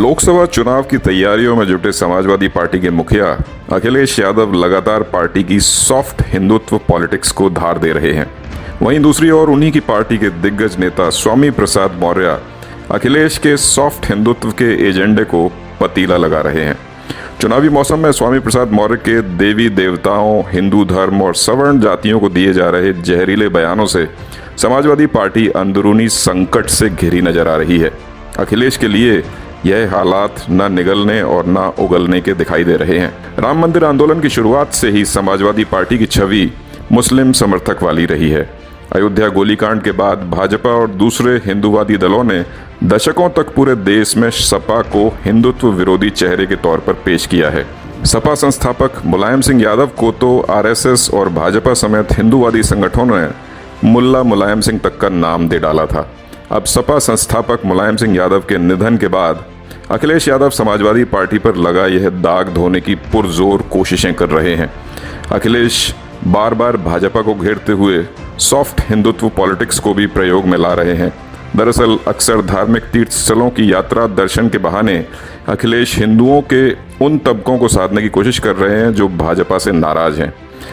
लोकसभा चुनाव की तैयारियों में जुटे समाजवादी पार्टी के मुखिया अखिलेश यादव लगातार पार्टी की सॉफ्ट हिंदुत्व पॉलिटिक्स को धार दे रहे हैं। वहीं दूसरी ओर उन्हीं की पार्टी के दिग्गज नेता स्वामी प्रसाद मौर्य अखिलेश के सॉफ्ट हिंदुत्व के एजेंडे को पतीला लगा रहे हैं। चुनावी मौसम में स्वामी प्रसाद मौर्य के देवी देवताओं, हिंदू धर्म और सवर्ण जातियों को दिए जा रहे जहरीले बयानों से समाजवादी पार्टी अंदरूनी संकट से घिरी नजर आ रही है। अखिलेश के लिए यह हालात न निगलने और न उगलने के दिखाई दे रहे हैं। राम मंदिर आंदोलन की शुरुआत से ही समाजवादी पार्टी की छवि मुस्लिम समर्थक वाली रही है। अयोध्या गोलीकांड के बाद भाजपा और दूसरे हिंदूवादी दलों ने दशकों तक पूरे देश में सपा को हिंदुत्व विरोधी चेहरे के तौर पर पेश किया है। सपा संस्थापक मुलायम सिंह यादव को तो आरएसएस और भाजपा समेत हिंदूवादी संगठनों ने मुल्ला मुलायम सिंह तक का नाम दे डाला था। अब सपा संस्थापक मुलायम सिंह यादव के निधन के बाद अखिलेश यादव समाजवादी पार्टी पर लगा यह दाग धोने की पुरजोर कोशिशें कर रहे हैं। अखिलेश बार बार भाजपा को घेरते हुए सॉफ्ट हिंदुत्व पॉलिटिक्स को भी प्रयोग में ला रहे हैं। दरअसल अक्सर धार्मिक तीर्थ स्थलों की यात्रा दर्शन के बहाने अखिलेश हिंदुओं के उन तबकों को साधने की कोशिश कर रहे हैं जो भाजपा से नाराज हैं।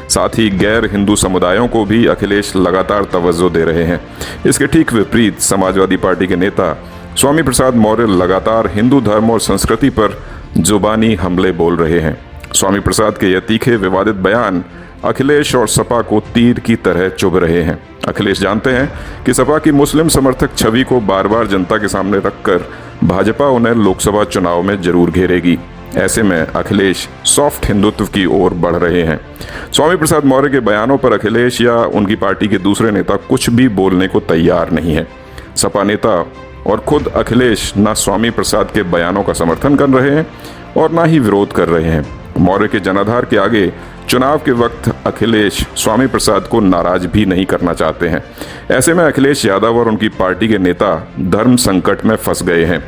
साथ ही गैर हिंदू समुदायों को भी अखिलेश लगातार तवज्जो दे रहे हैं। इसके ठीक विपरीत समाजवादी पार्टी के नेता स्वामी प्रसाद मौर्य लगातार हिंदू धर्म और संस्कृति पर जुबानी हमले बोल रहे हैं। स्वामी प्रसाद के यह तीखे विवादित बयान अखिलेश और सपा को तीर की तरह चुभ रहे हैं। अखिलेश जानते हैं कि सपा की मुस्लिम समर्थक छवि को बार बार जनता के सामने रखकर भाजपा उन्हें लोकसभा चुनाव में जरूर घेरेगी। ऐसे में अखिलेश सॉफ्ट हिंदुत्व की ओर बढ़ रहे हैं। स्वामी प्रसाद मौर्य के बयानों पर अखिलेश या उनकी पार्टी के दूसरे नेता कुछ भी बोलने को तैयार नहीं है। सपा नेता और खुद अखिलेश न स्वामी प्रसाद के बयानों का समर्थन कर रहे हैं और न ही विरोध कर रहे हैं। मौर्य के जनाधार के आगे चुनाव के वक्त अखिलेश स्वामी प्रसाद को नाराज भी नहीं करना चाहते हैं। ऐसे में अखिलेश यादव और उनकी पार्टी के नेता धर्म संकट में फंस गए हैं।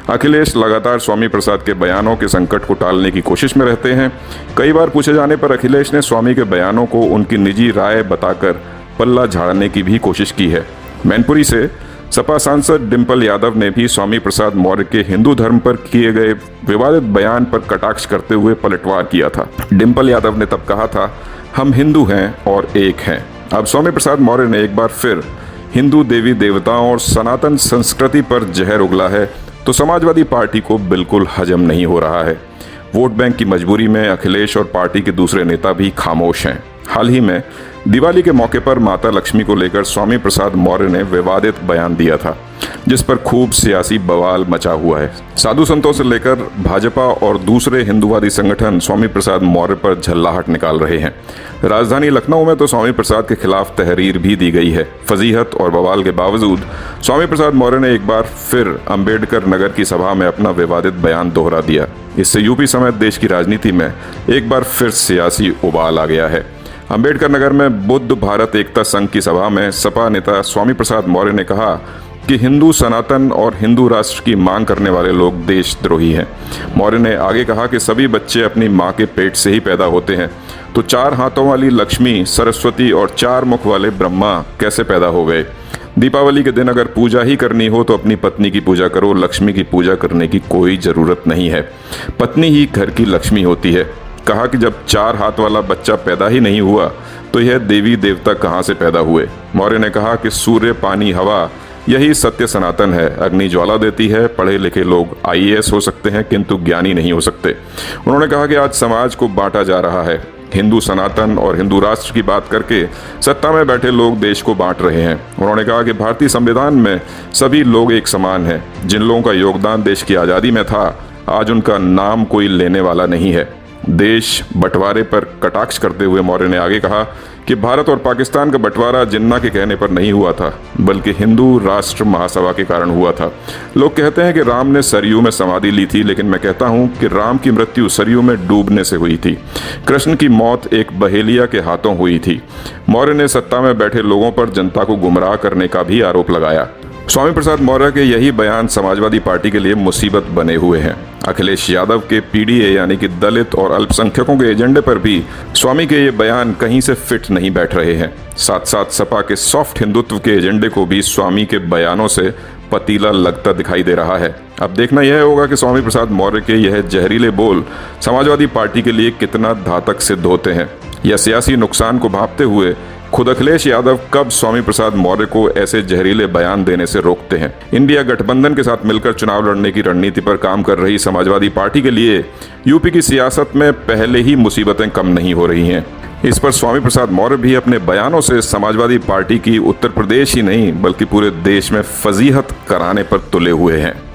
अखिलेश लगातार स्वामी प्रसाद के बयानों के संकट को टालने की कोशिश में रहते हैं। कई बार पूछे जाने पर अखिलेश ने स्वामी के बयानों को उनकी निजी राय बताकर पल्ला झाड़ने की भी कोशिश की है। मैनपुरी से सपा सांसद डिंपल यादव ने भी स्वामी प्रसाद मौर्य के हिंदू धर्म पर किए गए विवादित बयान पर कटाक्ष करते हुए पलटवार किया था। डिंपल यादव ने तब कहा था, हम हिंदू हैं और एक हैं। अब स्वामी प्रसाद मौर्य ने एक बार फिर हिंदू देवी देवताओं और सनातन संस्कृति पर जहर उगला है तो समाजवादी पार्टी को बिल्कुल हजम नहीं हो रहा है। वोट बैंक की मजबूरी में अखिलेश और पार्टी के दूसरे नेता भी खामोश हैं। हाल ही में दिवाली के मौके पर माता लक्ष्मी को लेकर स्वामी प्रसाद मौर्य ने विवादित बयान दिया था, जिस पर खूब सियासी बवाल मचा हुआ है। साधु संतों से लेकर भाजपा और दूसरे हिंदूवादी संगठन स्वामी प्रसाद मौर्य पर झल्लाहट निकाल रहे हैं। राजधानी लखनऊ में तो स्वामी प्रसाद के खिलाफ तहरीर भी दी गई है। फजीहत और बवाल के बावजूद स्वामी प्रसाद मौर्य ने एक बार फिर अंबेडकर नगर की सभा में अपना विवादित बयान दोहरा दिया। इससे यूपी समेत देश की राजनीति में एक बार फिर सियासी उबाल आ गया है। अंबेडकर नगर में बुद्ध भारत एकता संघ की सभा में सपा नेता स्वामी प्रसाद मौर्य ने कहा कि हिंदू सनातन और हिंदू राष्ट्र की मांग करने वाले लोग देशद्रोही हैं। मौर्य ने आगे कहा कि सभी बच्चे अपनी मां के पेट से ही पैदा होते हैं, तो 4 हाथों वाली लक्ष्मी, सरस्वती और 4 मुख वाले ब्रह्मा कैसे पैदा हो गए। दीपावली के दिन अगर पूजा ही करनी हो तो अपनी पत्नी की पूजा करो, लक्ष्मी की पूजा करने की कोई जरूरत नहीं है। पत्नी ही घर की लक्ष्मी होती है। कहा कि जब 4 हाथ वाला बच्चा पैदा ही नहीं हुआ तो यह देवी देवता कहाँ से पैदा हुए। मौर्य ने कहा कि सूर्य, पानी, हवा यही सत्य सनातन है। अग्नि ज्वाला देती है। पढ़े लिखे लोग आईएएस हो सकते हैं किंतु ज्ञानी नहीं हो सकते। उन्होंने कहा कि आज समाज को बांटा जा रहा है। हिंदू सनातन और हिंदू राष्ट्र की बात करके सत्ता में बैठे लोग देश को बांट रहे हैं। उन्होंने कहा कि भारतीय संविधान में सभी लोग एक समान हैं। जिन लोगों का योगदान देश की आज़ादी में था, आज उनका नाम कोई लेने वाला नहीं है। देश बंटवारे पर कटाक्ष करते हुए मौर्य ने आगे कहा कि भारत और पाकिस्तान का बंटवारा जिन्ना के कहने पर नहीं हुआ था, बल्कि हिंदू राष्ट्र महासभा के कारण हुआ था। लोग कहते हैं कि राम ने सरयू में समाधि ली थी, लेकिन मैं कहता हूं कि राम की मृत्यु सरयू में डूबने से हुई थी। कृष्ण की मौत एक बहेलिया के हाथों हुई थी। मौर्य ने सत्ता में बैठे लोगों पर जनता को गुमराह करने का भी आरोप लगाया। स्वामी प्रसाद मौर्य के यही बयान समाजवादी पार्टी के लिए मुसीबत बने हुए हैं। अखिलेश यादव के पीडीए यानी कि दलित और अल्पसंख्यकों के एजेंडे पर भी स्वामी के ये बयान कहीं से फिट नहीं बैठ रहे हैं। साथ साथ सपा के सॉफ्ट हिंदुत्व के एजेंडे को भी स्वामी के बयानों से पतीला लगता दिखाई दे रहा है। अब देखना यह होगा कि स्वामी प्रसाद मौर्य के यह जहरीले बोल समाजवादी पार्टी के लिए कितना घातक सिद्ध होते हैं। यह सियासी नुकसान को भांपते हुए खुद अखिलेश यादव कब स्वामी प्रसाद मौर्य को ऐसे जहरीले बयान देने से रोकते हैं। इंडिया गठबंधन के साथ मिलकर चुनाव लड़ने की रणनीति पर काम कर रही समाजवादी पार्टी के लिए यूपी की सियासत में पहले ही मुसीबतें कम नहीं हो रही हैं। इस पर स्वामी प्रसाद मौर्य भी अपने बयानों से समाजवादी पार्टी की उत्तर प्रदेश ही नहीं बल्कि पूरे देश में फजीहत कराने पर तुले हुए हैं।